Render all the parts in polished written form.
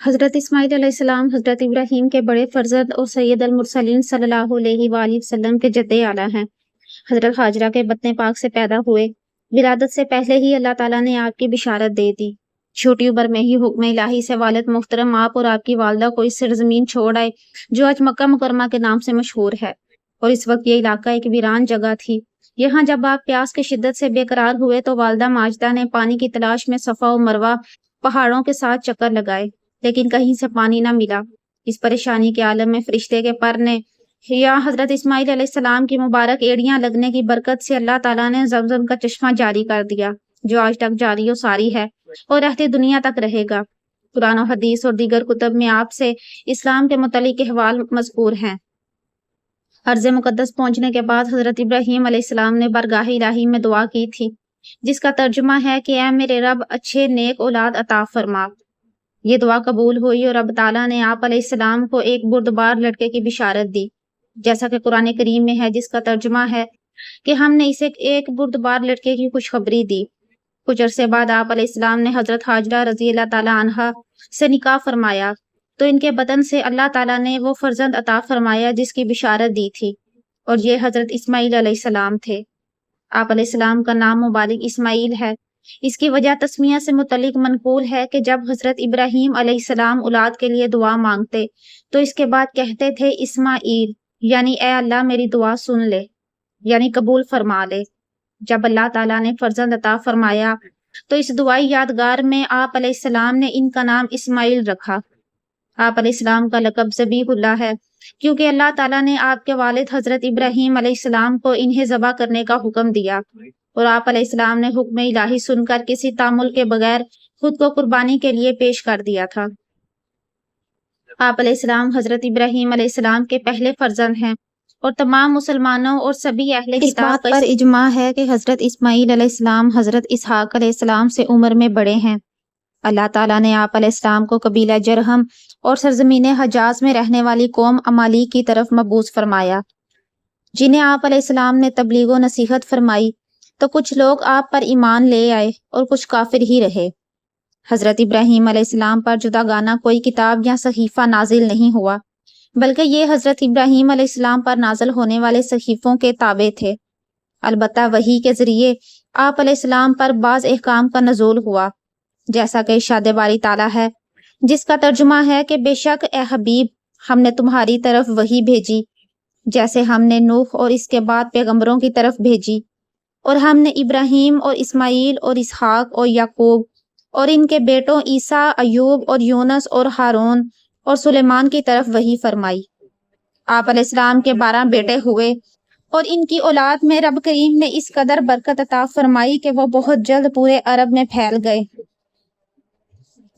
حضرت اسماعیل علیہ السلام حضرت ابراہیم کے بڑے فرزند اور سید المرسلین صلی اللہ علیہ وآلہ وسلم کے جد اعلیٰ ہیں۔ حضرت ہاجرہ کے بطن پاک سے پیدا ہوئے، ولادت سے پہلے ہی اللہ تعالیٰ نے آپ کی بشارت دے دی۔ چھوٹی عمر میں ہی حکم الہی سے والد محترم آپ اور آپ کی والدہ کو اس سرزمین چھوڑ آئے جو آج مکہ مکرمہ کے نام سے مشہور ہے، اور اس وقت یہ علاقہ ایک ویران جگہ تھی۔ یہاں جب آپ پیاس کی شدت سے بے قرار ہوئے تو والدہ ماجدہ نے پانی کی تلاش میں صفا و مروہ پہاڑوں کے ساتھ چکر لگائے، لیکن کہیں سے پانی نہ ملا۔ اس پریشانی کے عالم میں فرشتے کے پر نے یا حضرت اسماعیل علیہ السلام کی مبارک ایڑیاں لگنے کی برکت سے اللہ تعالیٰ نے زمزم کا چشمہ جاری کر دیا، جو آج تک جاری و ساری ہے اور رہتی دنیا تک رہے گا۔ قرآن و حدیث اور دیگر کتب میں آپ سے اسلام کے متعلق احوال مذکور ہیں۔ ارض مقدس پہنچنے کے بعد حضرت ابراہیم علیہ السلام نے بارگاہ الہی میں دعا کی تھی، جس کا ترجمہ ہے کہ اے میرے رب، اچھے نیک اولاد عطا فرما۔ یہ دعا قبول ہوئی اور رب تعالیٰ نے آپ علیہ السلام کو ایک بردبار لڑکے کی بشارت دی، جیسا کہ قرآن کریم میں ہے، جس کا ترجمہ ہے کہ ہم نے اسے ایک بردبار لڑکے کی خوشخبری دی۔ کچھ عرصے بعد آپ علیہ السلام نے حضرت ہاجرہ رضی اللہ تعالیٰ عنہا سے نکاح فرمایا، تو ان کے بدن سے اللہ تعالیٰ نے وہ فرزند عطا فرمایا جس کی بشارت دی تھی، اور یہ حضرت اسماعیل علیہ السلام تھے۔ آپ علیہ السلام کا نام مبارک اسماعیل ہے۔ اس کی وجہ تسمیہ سے متعلق منقول ہے کہ جب حضرت ابراہیم علیہ السلام اولاد کے لیے دعا مانگتے تو اس کے بعد کہتے تھے اسماعیل، یعنی اے اللہ میری دعا سن لے، یعنی قبول فرما لے۔ جب اللہ تعالیٰ نے فرزند عطا فرمایا تو اس دعائی یادگار میں آپ علیہ السلام نے ان کا نام اسماعیل رکھا۔ آپ علیہ السلام کا لقب ذبیح اللہ ہے، کیونکہ اللہ تعالیٰ نے آپ کے والد حضرت ابراہیم علیہ السلام کو انہیں ذبح کرنے کا حکم دیا، اور آپ علیہ السلام نے حکم الہی سن کر کسی تعامل کے بغیر خود کو قربانی کے لیے پیش کر دیا تھا۔ آپ علیہ السلام حضرت ابراہیم علیہ السلام کے پہلے فرزند ہیں، اور تمام مسلمانوں اور سبھی اہل کتاب اس بات پر اجماع ہے کہ حضرت اسماعیل علیہ السلام حضرت اسحاق علیہ السلام سے عمر میں بڑے ہیں۔ اللہ تعالیٰ نے آپ علیہ السلام کو قبیلہ جرہم اور سرزمین حجاز میں رہنے والی قوم عمالیق کی طرف مبعوث فرمایا، جنہیں آپ علیہ السلام نے تبلیغ و نصیحت فرمائی، تو کچھ لوگ آپ پر ایمان لے آئے اور کچھ کافر ہی رہے۔ حضرت ابراہیم علیہ السلام پر جداگانہ کوئی کتاب یا صحیفہ نازل نہیں ہوا، بلکہ یہ حضرت ابراہیم علیہ السلام پر نازل ہونے والے صحیفوں کے تابع تھے۔ البتہ وحی کے ذریعے آپ علیہ السلام پر بعض احکام کا نزول ہوا، جیسا کہ ارشاد باری تعالیٰ ہے، جس کا ترجمہ ہے کہ بے شک اے حبیب، ہم نے تمہاری طرف وحی بھیجی، جیسے ہم نے نوح اور اس کے بعد پیغمبروں کی طرف بھیجی، اور ہم نے ابراہیم اور اسماعیل اور اسحاق اور یعقوب اور ان کے بیٹوں عیسیٰ، ایوب اور یونس اور ہارون اور سلیمان کی طرف وحی فرمائی۔ آپ علیہ السلام کے 12 بیٹے ہوئے، اور ان کی اولاد میں رب کریم نے اس قدر برکت عطا فرمائی کہ وہ بہت جلد پورے عرب میں پھیل گئے،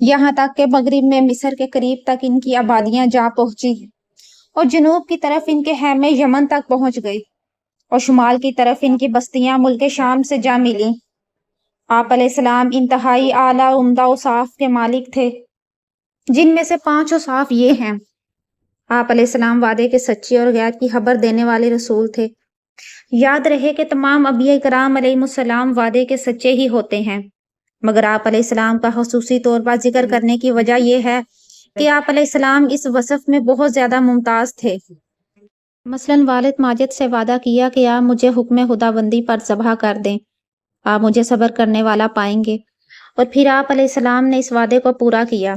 یہاں تک کہ مغرب میں مصر کے قریب تک ان کی آبادیاں جا پہنچی، اور جنوب کی طرف ان کے خیمے یمن تک پہنچ گئے، اور شمال کی طرف ان کی بستیاں ملک شام سے جا ملیں۔ آپ علیہ السلام انتہائی اعلیٰ عمدہ اوصاف کے مالک تھے، جن میں سے 5 اوصاف یہ ہیں۔ آپ علیہ السلام وعدے کے سچے اور غیب کی خبر دینے والے رسول تھے۔ یاد رہے کہ تمام انبیاء کرام علیہ السلام وعدے کے سچے ہی ہوتے ہیں، مگر آپ علیہ السلام کا خصوصی طور پر ذکر کرنے کی وجہ یہ ہے کہ آپ علیہ السلام اس وصف میں بہت زیادہ ممتاز تھے۔ مثلاً والد ماجد سے وعدہ کیا کہ آپ مجھے حکم خداوندی پر ذبح کر دیں، آپ مجھے صبر کرنے والا پائیں گے، اور پھر آپ علیہ السلام نے اس وعدے کو پورا کیا۔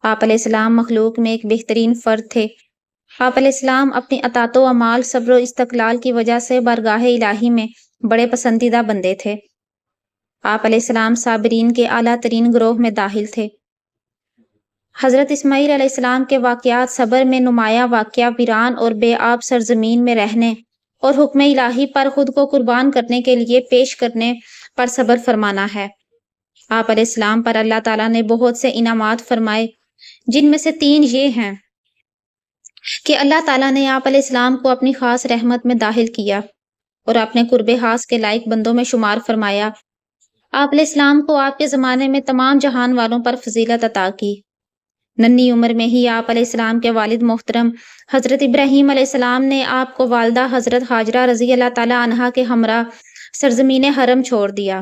آپ علیہ السلام مخلوق میں ایک بہترین فرد تھے۔ آپ علیہ السلام اپنی اطاعت و اعمال، صبر و استقلال کی وجہ سے بارگاہ الہی میں بڑے پسندیدہ بندے تھے۔ آپ علیہ السلام صابرین کے اعلیٰ ترین گروہ میں داخل تھے۔ حضرت اسماعیل علیہ السلام کے واقعات صبر میں نمایاں واقعہ ویران اور بے آب سرزمین میں رہنے اور حکم الہی پر خود کو قربان کرنے کے لیے پیش کرنے پر صبر فرمانا ہے۔ آپ علیہ السلام پر اللہ تعالیٰ نے بہت سے انعامات فرمائے، جن میں سے 3 یہ ہیں کہ اللہ تعالیٰ نے آپ علیہ السلام کو اپنی خاص رحمت میں داخل کیا اور اپنے قرب خاص کے لائق بندوں میں شمار فرمایا۔ آپ علیہ السلام کو آپ کے زمانے میں تمام جہان والوں پر فضیلت عطا کی۔ ننھی عمر میں ہی آپ علیہ السلام کے والد محترم حضرت ابراہیم علیہ السلام نے آپ کو والدہ حضرت ہاجرہ رضی اللہ تعالیٰ عنہا کے ہمراہ سرزمین حرم چھوڑ دیا۔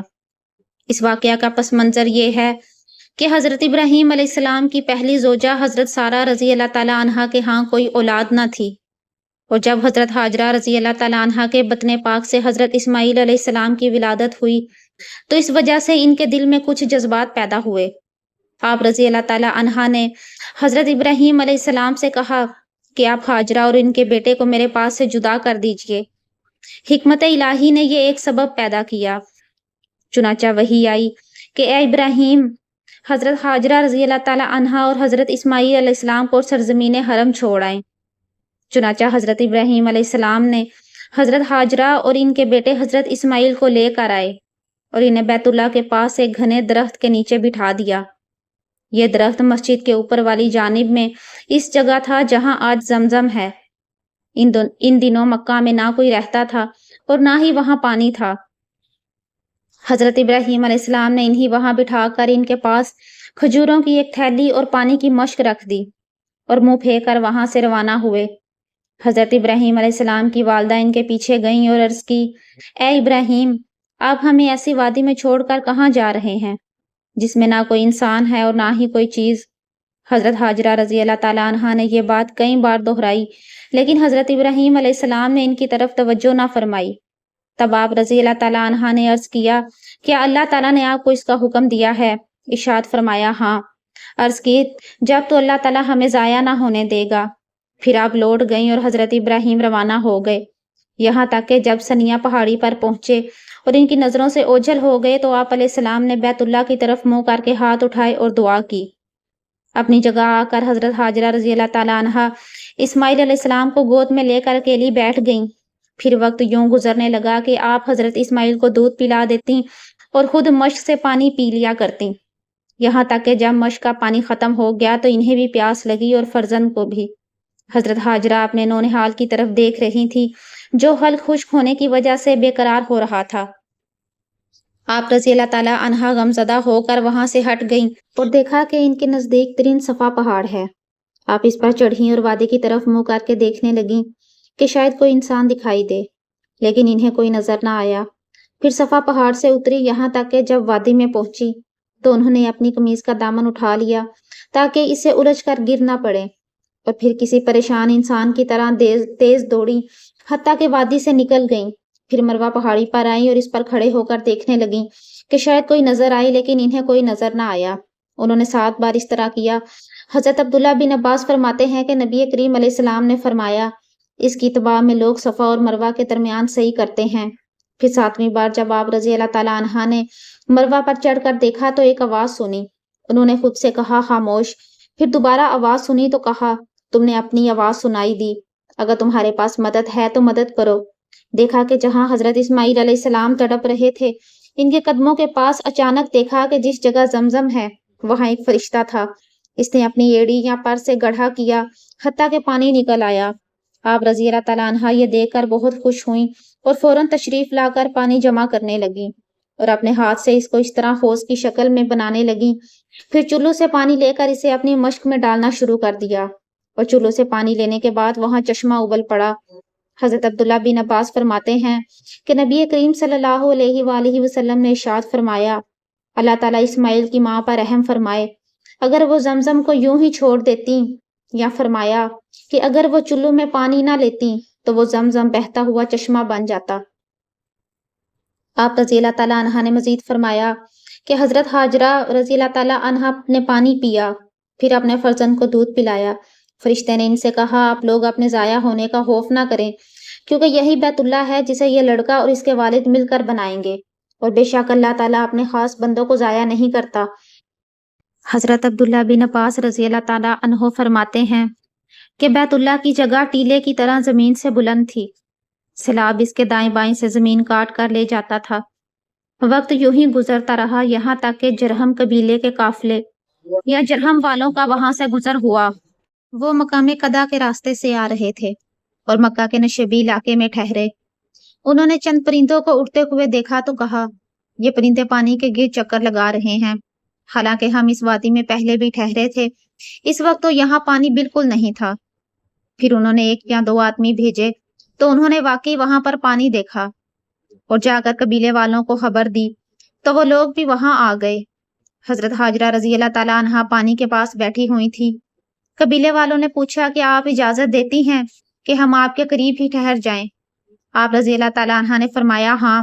اس واقعہ کا پس منظر یہ ہے کہ حضرت ابراہیم علیہ السلام کی پہلی زوجہ حضرت سارہ رضی اللہ تعالیٰ عنہا کے ہاں کوئی اولاد نہ تھی، اور جب حضرت حاجرہ رضی اللہ تعالیٰ عنہا کے بطن پاک سے حضرت اسماعیل علیہ السلام کی ولادت ہوئی تو اس وجہ سے ان کے دل میں کچھ جذبات پیدا ہوئے۔ آپ رضی اللہ تعالیٰ عنہا نے حضرت ابراہیم علیہ السلام سے کہا کہ آپ حاجرہ اور ان کے بیٹے کو میرے پاس سے جدا کر دیجئے۔ حکمت الہی نے یہ ایک سبب پیدا کیا، چنانچہ وحی آئی کہ اے ابراہیم، حضرت حاجرہ رضی اللہ تعالیٰ عنہا اور حضرت اسماعیل علیہ السلام کو سرزمین حرم چھوڑ آئیں۔ چنانچہ حضرت ابراہیم علیہ السلام نے حضرت حاجرہ اور ان کے بیٹے حضرت اسماعیل کو لے کر آئے اور انہیں بیت اللہ کے پاس ایک گھنے درخت کے نیچے بٹھا دیا۔ یہ درخت مسجد کے اوپر والی جانب میں اس جگہ تھا جہاں آج زمزم ہے۔ ان دنوں مکہ میں نہ کوئی رہتا تھا اور نہ ہی وہاں پانی تھا۔ حضرت ابراہیم علیہ السلام نے انہیں وہاں بٹھا کر ان کے پاس کھجوروں کی ایک تھیلی اور پانی کی مشک رکھ دی اور منہ پھیر کر وہاں سے روانہ ہوئے۔ حضرت ابراہیم علیہ السلام کی والدہ ان کے پیچھے گئیں اور عرض کی، اے ابراہیم، آپ ہمیں ایسی وادی میں چھوڑ کر کہاں جا رہے ہیں جس میں نہ کوئی انسان ہے اور نہ ہی کوئی چیز؟ حضرت حاجرہ رضی اللہ تعالیٰ عنہا نے یہ بات کئی بار دہرائی، لیکن حضرت ابراہیم علیہ السلام نے ان کی طرف توجہ نہ فرمائی۔ تب آپ رضی اللہ تعالیٰ عنہا نے عرض کیا، کیا اللہ تعالیٰ نے آپ کو اس کا حکم دیا ہے؟ ارشاد فرمایا، ہاں۔ عرض کی، جب تو اللہ تعالیٰ ہمیں ضائع نہ ہونے دے گا۔ پھر آپ لوٹ گئیں اور حضرت ابراہیم روانہ ہو گئے، یہاں تک کہ جب سنیا پہاڑی پر پہنچے اور ان کی نظروں سے اوجھل ہو گئے تو آپ علیہ السلام نے بیت اللہ کی طرف منہ کر کے ہاتھ اٹھائے اور دعا کی۔ اپنی جگہ آ کر حضرت حاجرہ رضی اللہ تعالیٰ عنہا اسماعیل علیہ السلام کو گود میں لے کر اکیلی بیٹھ گئیں۔ پھر وقت یوں گزرنے لگا کہ آپ حضرت اسماعیل کو دودھ پلا دیتی اور خود مشک سے پانی پی لیا کرتی، یہاں تک کہ جب مشک کا پانی ختم ہو گیا تو انہیں بھی پیاس لگی اور فرزند کو بھی۔ حضرت حاجرہ اپنے نونہال کی طرف دیکھ رہی تھی جو حلق خشک ہونے کی وجہ سے بے قرار ہو رہا تھا۔ آپ رضی اللہ تعالیٰ عنہا غمزدہ ہو کر وہاں سے ہٹ گئیں اور دیکھا کہ ان کے نزدیک ترین صفا پہاڑ ہے۔ آپ اس پر چڑھیں اور وادی کی طرف منہ کر کے دیکھنے لگیں کہ شاید کوئی انسان دکھائی دے، لیکن انہیں کوئی نظر نہ آیا۔ پھر صفا پہاڑ سے اتری، یہاں تک کہ جب وادی میں پہنچی تو انہوں نے اپنی قمیض کا دامن اٹھا لیا تاکہ اسے الجھ کر گر نہ پڑے، اور پھر کسی پریشان انسان کی طرح تیز دوڑی حتیٰ کہ وادی سے نکل گئیں۔ پھر مروہ پہاڑی پر آئیں اور اس پر کھڑے ہو کر دیکھنے لگیں کہ شاید کوئی نظر آئی، لیکن انہیں کوئی نظر نہ آیا۔ انہوں نے 7 بار اس طرح کیا۔ حضرت عبداللہ بن عباس فرماتے ہیں کہ نبی کریم علیہ السلام نے فرمایا، اس کی اتباع میں لوگ صفا اور مروہ کے درمیان صحیح کرتے ہیں۔ پھر 7ویں بار جب آپ رضی اللہ تعالیٰ عنہا نے مروہ پر چڑھ کر دیکھا تو ایک آواز سنی۔ انہوں نے خود سے کہا، خاموش۔ پھر دوبارہ آواز سنی تو کہا، تم نے اپنی آواز سنائی دی، اگر تمہارے پاس مدد ہے تو مدد کرو۔ دیکھا کہ جہاں حضرت اسماعیل علیہ السلام تڑپ رہے تھے، ان کے قدموں کے پاس اچانک دیکھا کہ جس جگہ زمزم ہے وہاں ایک فرشتہ تھا۔ اس نے اپنی ایڑی یا پر سے گڑھا کیا حتیٰ کہ پانی نکل آیا۔ آپ رضی اللہ تعالیٰ عنہا یہ دیکھ کر بہت خوش ہوئیں اور فوراً تشریف لا کر پانی جمع کرنے لگیں اور اپنے ہاتھ سے اس کو اس طرح حوض کی شکل میں بنانے لگیں۔ پھر چلو سے پانی لے کر اسے اپنی مشک میں ڈالنا شروع کر دیا، اور چلو سے پانی لینے کے بعد وہاں چشمہ ابل پڑا۔ حضرت عبداللہ بن عباس فرماتے ہیں کہ نبی کریم صلی اللہ علیہ وآلہ وسلم نے ارشاد فرمایا، اللہ تعالیٰ اسماعیل کی ماں پر رحم فرمائے، اگر وہ زمزم کو یوں ہی چھوڑ دیتی، یا فرمایا کہ اگر وہ چلو میں پانی نہ لیتی تو وہ زمزم بہتا ہوا چشمہ بن جاتا۔ آپ رضی اللہ تعالیٰ عنہا نے مزید فرمایا کہ حضرت حاجرہ رضی اللہ تعالیٰ عنہا نے پانی پیا، پھر اپنے فرزند کو دودھ پلایا۔ فرشتے نے ان سے کہا، آپ لوگ اپنے ضائع ہونے کا خوف نہ کریں، کیونکہ یہی بیت اللہ ہے جسے یہ لڑکا اور اس کے والد مل کر بنائیں گے، اور بے شک اللہ تعالیٰ اپنے خاص بندوں کو ضائع نہیں کرتا۔ حضرت عبداللہ بن عباس رضی اللہ تعالیٰ عنہ فرماتے ہیں کہ بیت اللہ کی جگہ ٹیلے کی طرح زمین سے بلند تھی، سیلاب اس کے دائیں بائیں سے زمین کاٹ کر لے جاتا تھا۔ وقت یوں ہی گزرتا رہا، یہاں تک کہ جرہم قبیلے کے قافلے یا جرہم والوں کا وہاں سے گزر ہوا۔ وہ مقام قدا کے راستے سے آ رہے تھے اور مکہ کے نشیبی علاقے میں ٹھہرے۔ انہوں نے چند پرندوں کو اڑتے ہوئے دیکھا تو کہا، یہ پرندے پانی کے گرد چکر لگا رہے ہیں، حالانکہ ہم اس وادی میں پہلے بھی ٹھہرے تھے، اس وقت تو یہاں پانی بالکل نہیں تھا۔ پھر انہوں نے 1 یا 2 آدمی بھیجے تو انہوں نے واقعی وہاں پر پانی دیکھا اور جا کر قبیلے والوں کو خبر دی تو وہ لوگ بھی وہاں آ گئے۔ حضرت حاجرہ رضی اللہ تعالیٰ عنہا پانی کے پاس بیٹھی ہوئی تھی۔ قبیلے والوں نے پوچھا کہ آپ اجازت دیتی ہیں کہ ہم آپ کے قریب ہی ٹھہر جائیں؟ آپ رضی اللہ تعالیٰ عنہا نے فرمایا ہاں،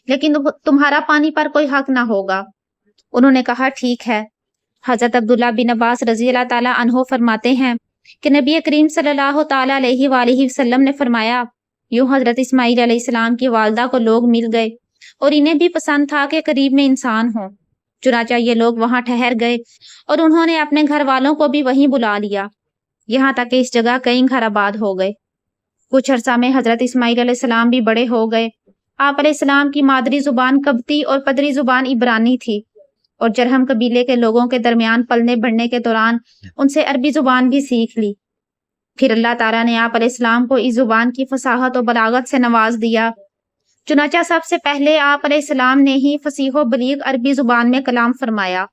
لیکن تمہارا پانی پر کوئی حق نہ ہوگا۔ انہوں نے کہا ٹھیک ہے۔ حضرت عبداللہ بن عباس رضی اللہ تعالیٰ عنہ فرماتے ہیں کہ نبی کریم صلی اللہ تعالیٰ علیہ وآلہ وسلم نے فرمایا، یوں حضرت اسماعیل علیہ السلام کی والدہ کو لوگ مل گئے اور انہیں بھی پسند تھا کہ قریب میں انسان ہو، چنانچہ یہ لوگ وہاں ٹھہر گئے اور انہوں نے اپنے گھر والوں کو بھی وہیں بلا لیا، یہاں تک کہ اس جگہ کئی گھر آباد ہو گئے۔ کچھ عرصہ میں حضرت اسماعیل علیہ السلام بھی بڑے ہو گئے۔ آپ علیہ السلام کی مادری زبان قبطی اور پدری زبان عبرانی تھی، اور جرہم قبیلے کے لوگوں کے درمیان پلنے بڑھنے کے دوران ان سے عربی زبان بھی سیکھ لی۔ پھر اللہ تعالیٰ نے آپ علیہ السلام کو اس زبان کی فصاحت و بلاغت سے نواز دیا، چنانچہ سب سے پہلے آپ علیہ السلام نے ہی فصیح و بلیغ عربی زبان میں کلام فرمایا۔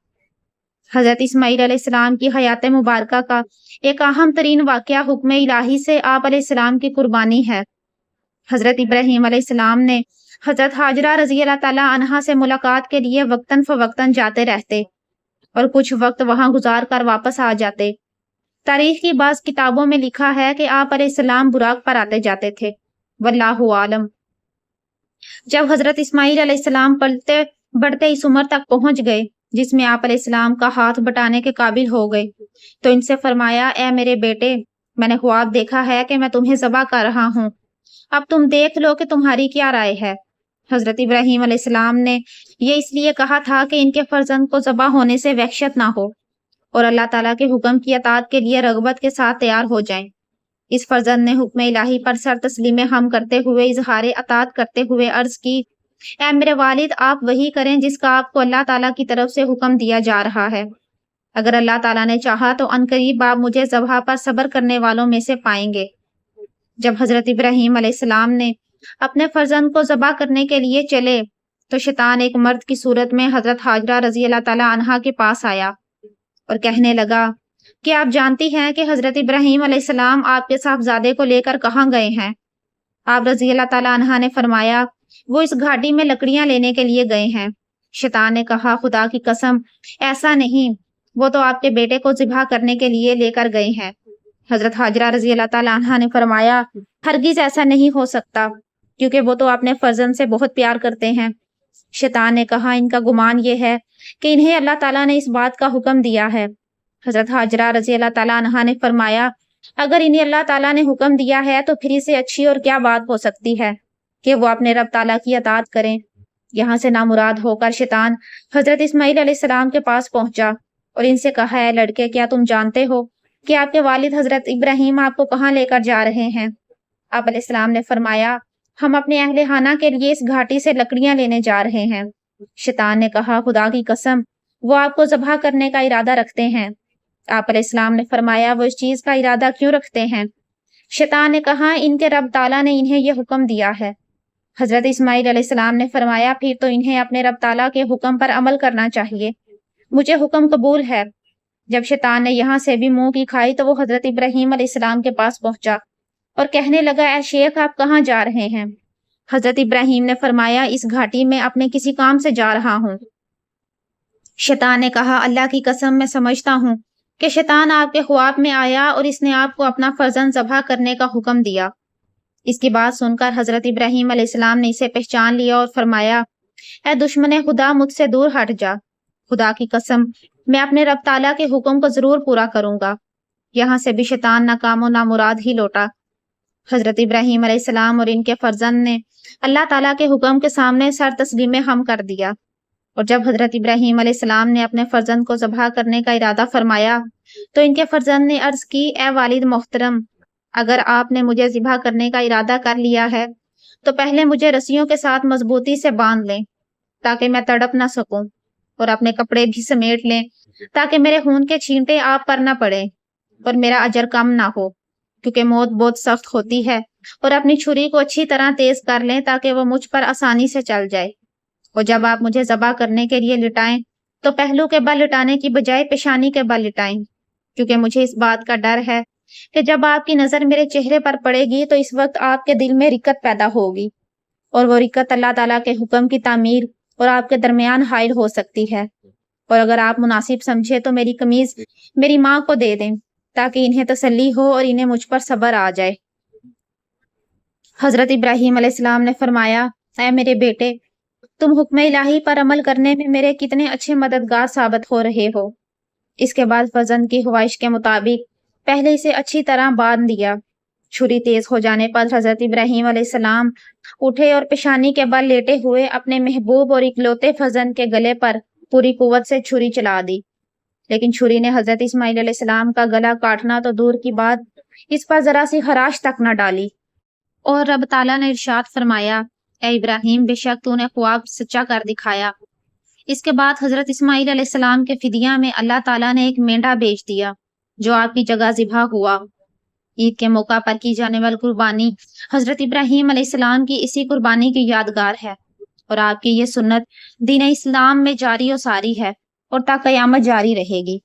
حضرت اسماعیل علیہ السلام کی حیات مبارکہ کا ایک اہم ترین واقعہ حکم الہی سے آپ علیہ السلام کی قربانی ہے۔ حضرت ابراہیم علیہ السلام نے حضرت حاجرہ رضی اللہ تعالیٰ عنہا سے ملاقات کے لیے وقتاً فوقتاً جاتے رہتے اور کچھ وقت وہاں گزار کر واپس آ جاتے۔ تاریخ کی بعض کتابوں میں لکھا ہے کہ آپ علیہ السلام براق پر آتے جاتے تھے، واللہ عالم۔ جب حضرت اسماعیل علیہ السلام پلتے بڑھتے اس عمر تک پہنچ گئے جس میں آپ علیہ السلام کا ہاتھ بٹانے کے قابل ہو گئے، تو ان سے فرمایا، اے میرے بیٹے، میں نے خواب دیکھا ہے کہ میں تمہیں ذبح کر رہا ہوں، اب تم دیکھ لو کہ تمہاری کیا رائے ہے۔ حضرت ابراہیم علیہ السلام نے یہ اس لیے کہا تھا کہ ان کے فرزند کو ذبح ہونے سے وحشت نہ ہو اور اللہ تعالیٰ کے حکم کی اطاعت کے لیے رغبت کے ساتھ تیار ہو جائیں۔ اس فرزند نے حکم الہی پر سر تسلیم ہم کرتے ہوئے اظہار اطاعت کرتے ہوئے عرض کی، اے میرے والد، آپ وہی کریں جس کا آپ کو اللہ تعالیٰ کی طرف سے حکم دیا جا رہا ہے۔ اگر اللہ تعالیٰ نے چاہا تو عنقریب آپ مجھے ذبح پر صبر کرنے والوں میں سے پائیں گے۔ جب حضرت ابراہیم علیہ السلام نے اپنے فرزند کو ذبح کرنے کے لیے چلے تو شیطان ایک مرد کی صورت میں حضرت حاجرہ رضی اللہ تعالیٰ عنہا کے پاس آیا اور کہنے لگا کہ آپ جانتی ہیں کہ حضرت ابراہیم علیہ السلام آپ کے صاحبزادے کو لے کر کہاں گئے ہیں؟ آپ رضی اللہ تعالیٰ عنہا نے فرمایا، وہ اس گھاٹی میں لکڑیاں لینے کے لیے گئے ہیں۔ شیطان نے کہا، خدا کی قسم، ایسا نہیں، وہ تو آپ کے بیٹے کو ذبح کرنے کے لیے لے کر گئے ہیں۔ حضرت حاجرہ رضی اللہ تعالیٰ عنہا نے فرمایا، ہرگز ایسا نہیں ہو سکتا، کیونکہ وہ تو اپنے فرزند سے بہت پیار کرتے ہیں۔ شیطان نے کہا، ان کا گمان یہ ہے کہ انہیں اللہ تعالیٰ نے اس بات کا حکم دیا ہے۔ حضرت حاجرہ رضی اللہ تعالیٰ عنہا نے فرمایا، اگر انہیں اللہ تعالیٰ نے حکم دیا ہے تو پھر اسے اچھی اور کیا بات ہو سکتی ہے کہ وہ اپنے رب تعالیٰ کی اطاعت کریں۔ یہاں سے نامراد ہو کر شیطان حضرت اسماعیل علیہ السلام کے پاس پہنچا اور ان سے کہا، اے لڑکے، کیا تم جانتے ہو کہ آپ کے والد حضرت ابراہیم آپ کو کہاں لے کر جا رہے ہیں؟ آپ علیہ السلام نے فرمایا، ہم اپنے اہل خانہ کے لیے اس گھاٹی سے لکڑیاں لینے جا رہے ہیں۔ شیطان نے کہا، خدا کی قسم، وہ آپ کو ذبح کرنے کا ارادہ رکھتے ہیں۔ آپ علیہ السلام نے فرمایا، وہ اس چیز کا ارادہ کیوں رکھتے ہیں؟ شیطان نے کہا، ان کے رب تعالیٰ نے انہیں یہ حکم دیا ہے۔ حضرت اسماعیل علیہ السلام نے فرمایا، پھر تو انہیں اپنے رب تعالیٰ کے حکم پر عمل کرنا چاہیے، مجھے حکم قبول ہے۔ جب شیطان نے یہاں سے بھی منہ کی کھائی تو وہ حضرت ابراہیم علیہ السلام کے پاس پہنچا اور کہنے لگا، اے شیخ، آپ کہاں جا رہے ہیں؟ حضرت ابراہیم نے فرمایا، اس گھاٹی میں اپنے کسی کام سے جا رہا ہوں۔ شیطان نے کہا، اللہ کی قسم، میں سمجھتا ہوں کہ شیطان آپ کے خواب میں آیا اور اس نے آپ کو اپنا فرزند ذبح کرنے کا حکم دیا۔ اس کی بات سن کر حضرت ابراہیم علیہ السلام نے اسے پہچان لیا اور فرمایا، اے دشمن خدا، مجھ سے دور ہٹ جا، خدا کی قسم، میں اپنے رب تعالیٰ کے حکم کو ضرور پورا کروں گا۔ یہاں سے بھی شیطان ناکام و نامراد ہی لوٹا۔ حضرت ابراہیم علیہ السلام اور ان کے فرزند نے اللہ تعالیٰ کے حکم کے سامنے سر تسلیم ہم کر دیا، اور جب حضرت ابراہیم علیہ السلام نے اپنے فرزند کو ذبح کرنے کا ارادہ فرمایا تو ان کے فرزند نے عرض کی، اے والد محترم، اگر آپ نے مجھے ذبح کرنے کا ارادہ کر لیا ہے تو پہلے مجھے رسیوں کے ساتھ مضبوطی سے باندھ لیں تاکہ میں تڑپ نہ سکوں، اور اپنے کپڑے بھی سمیٹ لیں تاکہ میرے خون کے چھینٹے آپ پر نہ پڑیں اور میرا اجر کم نہ ہو، کیونکہ موت بہت سخت ہوتی ہے، اور اپنی چھری کو اچھی طرح تیز کر لیں تاکہ وہ مجھ پر آسانی سے چل جائے، اور جب آپ مجھے ذبح کرنے کے لیے لٹائیں تو پہلو کے بل لٹانے کی بجائے پیشانی کے بل لٹائیں، کیونکہ مجھے اس بات کا ڈر ہے کہ جب آپ کی نظر میرے چہرے پر پڑے گی تو اس وقت آپ کے دل میں رکت پیدا ہوگی، اور وہ رکت اللہ تعالیٰ کے حکم کی تعمیر اور آپ کے درمیان حائل ہو سکتی ہے۔ اور اگر آپ مناسب سمجھے تو میری قمیض میری ماں کو دے دیں تاکہ انہیں تسلی ہو اور انہیں مجھ پر صبر آ جائے۔ حضرت ابراہیم علیہ السلام نے فرمایا، اے میرے بیٹے، تم حکم الہی پر عمل کرنے میں میرے کتنے اچھے مددگار ثابت ہو رہے ہو۔ اس کے بعد فرزند کی خواہش کے مطابق پہلے اسے اچھی طرح باندھ دیا۔ چھری تیز ہو جانے پر حضرت ابراہیم علیہ السلام اٹھے اور پیشانی کے بل لیٹے ہوئے اپنے محبوب اور اکلوتے فرزند کے گلے پر پوری قوت سے چھری چلا دی، لیکن چھری نے حضرت اسماعیل علیہ السلام کا گلا کاٹنا تو دور کی بات، اس پر ذرا سی خراش تک نہ ڈالی۔ اور رب تعالیٰ نے ارشاد فرمایا، اے ابراہیم، بے شک تو نے خواب سچا کر دکھایا۔ اس کے بعد حضرت اسماعیل علیہ السلام کے فدیہ میں اللہ تعالیٰ نے ایک مینڈا بیچ دیا جو آپ کی جگہ ذبح ہوا۔ عید کے موقع پر کی جانے والی قربانی حضرت ابراہیم علیہ السلام کی اسی قربانی کی یادگار ہے، اور آپ کی یہ سنت دین اسلام میں جاری و ساری ہے اور تا قیامت جاری رہے گی۔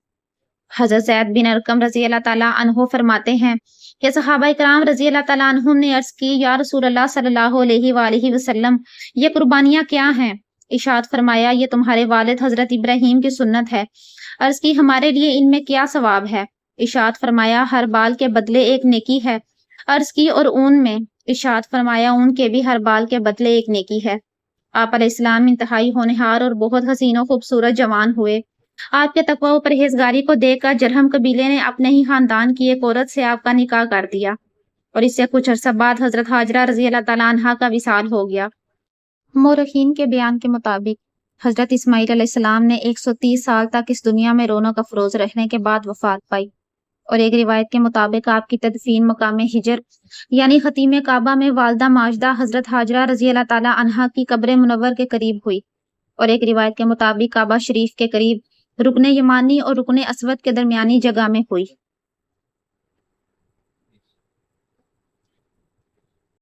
حضرت زید بن ارقم رضی اللہ تعالیٰ عنہ فرماتے ہیں کہ صحابہ کرام رضی اللہ تعالیٰ عنہم نے عرض کی، یا رسول اللہ صلی اللہ علیہ وآلہ وسلم، یہ قربانیاں کیا ہیں؟ ارشاد فرمایا، یہ تمہارے والد حضرت ابراہیم کی سنت ہے۔ عرض کی، ہمارے لیے ان میں کیا ثواب ہے؟ ارشاد فرمایا، ہر بال کے بدلے ایک نیکی ہے۔ عرض کی، اور اون میں؟ ارشاد فرمایا، اون کے بھی ہر بال کے بدلے ایک نیکی ہے۔ آپ علیہ السلام انتہائی ہونہار اور بہت حسین و خوبصورت جوان ہوئے۔ آپ کے تقوی و پرہیزگاری کو دیکھ کر جرہم قبیلے نے اپنے ہی خاندان کی ایک عورت سے آپ کا نکاح کر دیا، اور اس سے کچھ عرصہ بعد حضرت ہاجرہ رضی اللہ تعالیٰ عنہا کا وصال ہو گیا۔ مورخین کے بیان کے مطابق حضرت اسماعیل علیہ السلام نے 130 سال تک اس دنیا میں رونق افروز رہنے کے بعد وفات پائی، اور ایک روایت کے مطابق آپ کی تدفین مقام ہجر یعنی خطیم کعبہ میں والدہ ماجدہ حضرت ہاجرہ رضی اللہ تعالیٰ عنہا کی قبر منور کے قریب ہوئی، اور ایک روایت کے مطابق کعبہ شریف کے قریب رکن یمانی اور رکن اسود کے درمیانی جگہ میں ہوئی۔